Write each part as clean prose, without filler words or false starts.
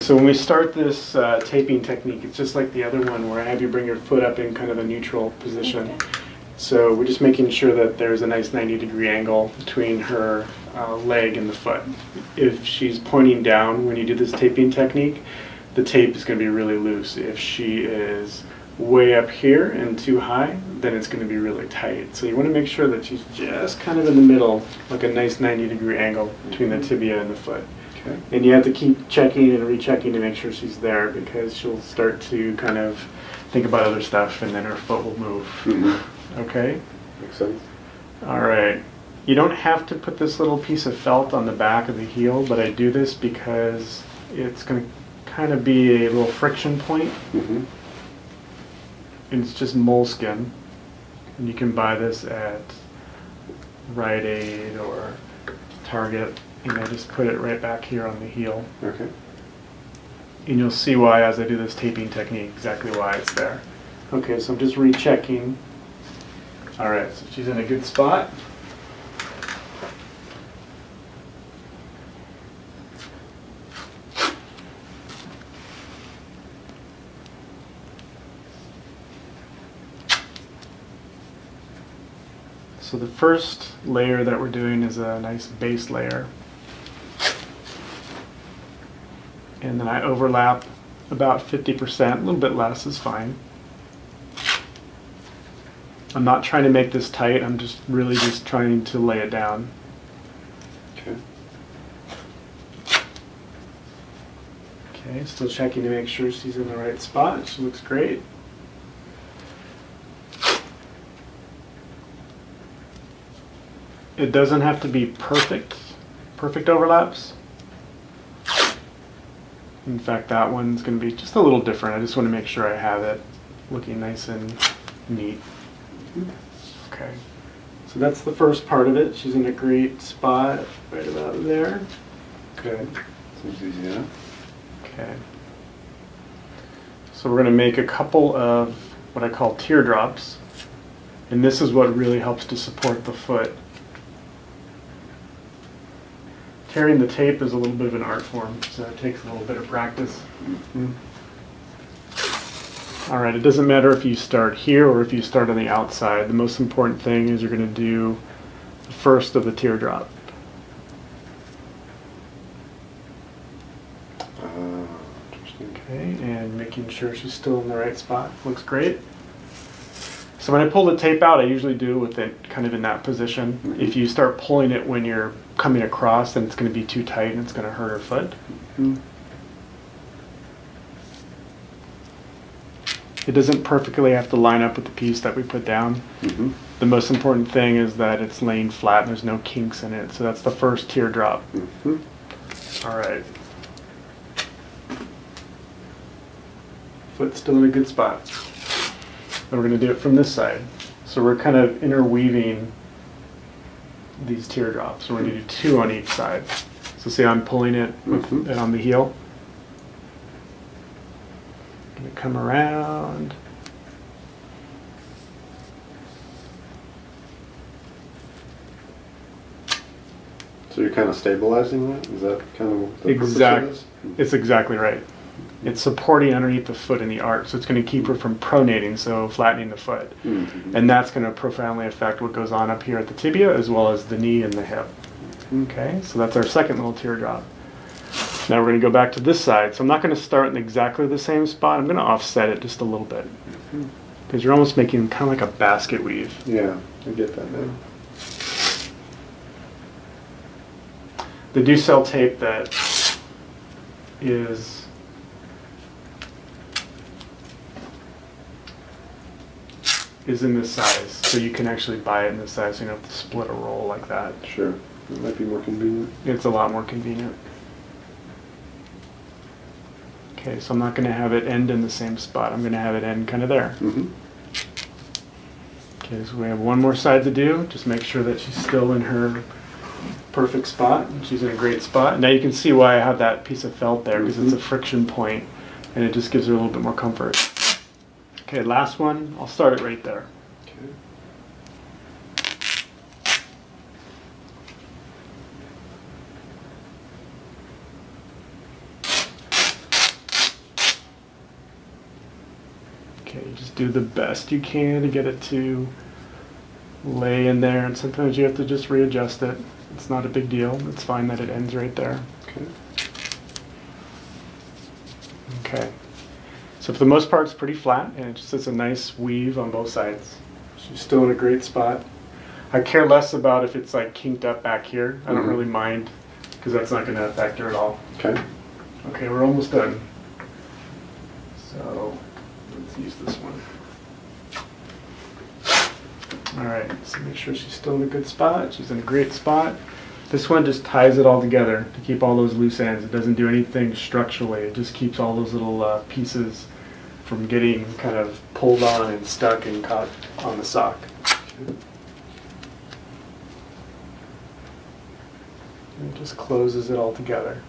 So when we start this taping technique, it's just like the other one where I have you bring your foot up in kind of a neutral position. Okay. So we're just making sure that there's a nice 90-degree angle between her leg and the foot. If she's pointing down when you do this taping technique, the tape is going to be really loose. If she is way up here and too high, then it's going to be really tight. So you want to make sure that she's just kind of in the middle, like a nice 90-degree angle between the tibia and the foot. Okay. And you have to keep checking and rechecking to make sure she's there, because she'll start to kind of think about other stuff and then her foot will move. Mm-hmm. Okay? Makes sense. All right. You don't have to put this little piece of felt on the back of the heel, but I do this because it's going to kind of be a little friction point. Mm-hmm. And it's just moleskin. And you can buy this at Rite Aid or Target. And I just put it right back here on the heel. Okay. And you'll see why as I do this taping technique, exactly why it's there. Okay, so I'm just rechecking. All right, so she's in a good spot. So the first layer that we're doing is a nice base layer. And then I overlap about 50%, a little bit less is fine. I'm not trying to make this tight, I'm just really just trying to lay it down. Okay. Okay, still checking to make sure she's in the right spot. She looks great. It doesn't have to be perfect overlaps. In fact, that one's going to be just a little different. I just want to make sure I have it looking nice and neat. Okay, so that's the first part of it. She's in a great spot right about there. Good. Seems easy enough. Okay. So we're going to make a couple of what I call teardrops. And this is what really helps to support the foot. Tearing the tape is a little bit of an art form, so it takes a little bit of practice. Mm-hmm. All right, it doesn't matter if you start here or if you start on the outside. The most important thing is you're going to do the first of the teardrop. Interesting. Okay, and making sure she's still in the right spot. Looks great. So when I pull the tape out, I usually do it with it kind of in that position. Mm-hmm. If you start pulling it when you're coming across, then it's going to be too tight and it's going to hurt her foot. Mm-hmm. It doesn't perfectly have to line up with the piece that we put down. Mm-hmm. The most important thing is that it's laying flat and there's no kinks in it. So that's the first teardrop. Mm-hmm. All right. Foot's still in a good spot. Then we're going to do it from this side. So we're kind of interweaving these teardrops. So we're going to do two on each side. So see, I'm pulling it with it on the heel. Going to come around. So you're kind of stabilizing that? Is that kind of what the Exactly. purpose of this? It's exactly right. It's supporting underneath the foot in the arch, so it's going to keep her from pronating, so flattening the foot. Mm-hmm. And that's going to profoundly affect what goes on up here at the tibia as well as the knee and the hip. Okay, so that's our second little teardrop. Now we're going to go back to this side. So I'm not going to start in exactly the same spot. I'm going to offset it just a little bit. Because you're almost making kind of like a basket weave. Yeah, I get that now. They do sell tape that is in this size, so you can actually buy it in this size, so you don't have to split a roll like that. Sure, it might be more convenient. It's a lot more convenient. Okay, so I'm not going to have it end in the same spot. I'm going to have it end kind of there. Mm-hmm. Okay, so we have one more side to do. Just make sure that she's still in her perfect spot. She's in a great spot. Now you can see why I have that piece of felt there, because it's a friction point, and it just gives her a little bit more comfort. Okay, last one. I'll start it right there. Okay. Okay, just do the best you can to get it to lay in there, and sometimes you have to just readjust it. It's not a big deal. It's fine that it ends right there. Okay. Okay. So for the most part, it's pretty flat, and it just has a nice weave on both sides. She's still in a great spot. I care less about if it's like kinked up back here. I don't really mind, because that's not going to affect her at all. Okay. Okay, we're almost done. So let's use this one. All right, so make sure she's still in a good spot. She's in a great spot. This one just ties it all together to keep all those loose ends. It doesn't do anything structurally. It just keeps all those little pieces from getting kind of pulled on and stuck and caught on the sock. And it just closes it all together.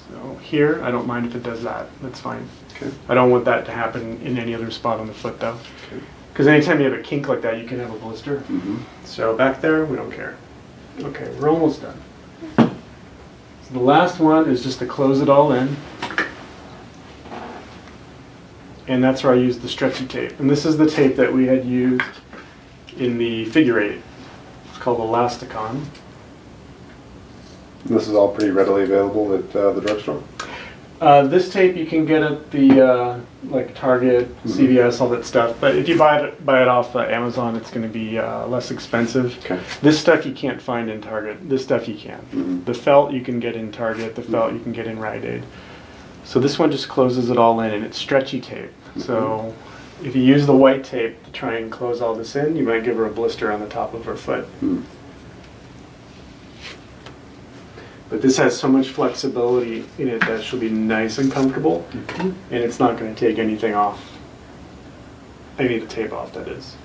So here, I don't mind if it does that. That's fine. Okay. I don't want that to happen in any other spot on the foot though. Okay. Because anytime you have a kink like that, you can have a blister. Mm-hmm. So back there, we don't care. Okay, we're almost done. So the last one is just to close it all in. And that's where I use the stretchy tape. And this is the tape that we had used in the figure eight. It's called Elasticon. This is all pretty readily available at the drugstore? This tape you can get at the like Target, CVS, all that stuff. But if you buy it off Amazon, it's going to be less expensive. Okay. This stuff you can't find in Target. This stuff you can. The felt you can get in Target. The felt you can get in Rite Aid. So this one just closes it all in, and it's stretchy tape. So if you use the white tape to try and close all this in, you might give her a blister on the top of her foot. But this has so much flexibility in it that she'll be nice and comfortable, and it's not going to take anything off. Any of the tape off, that is.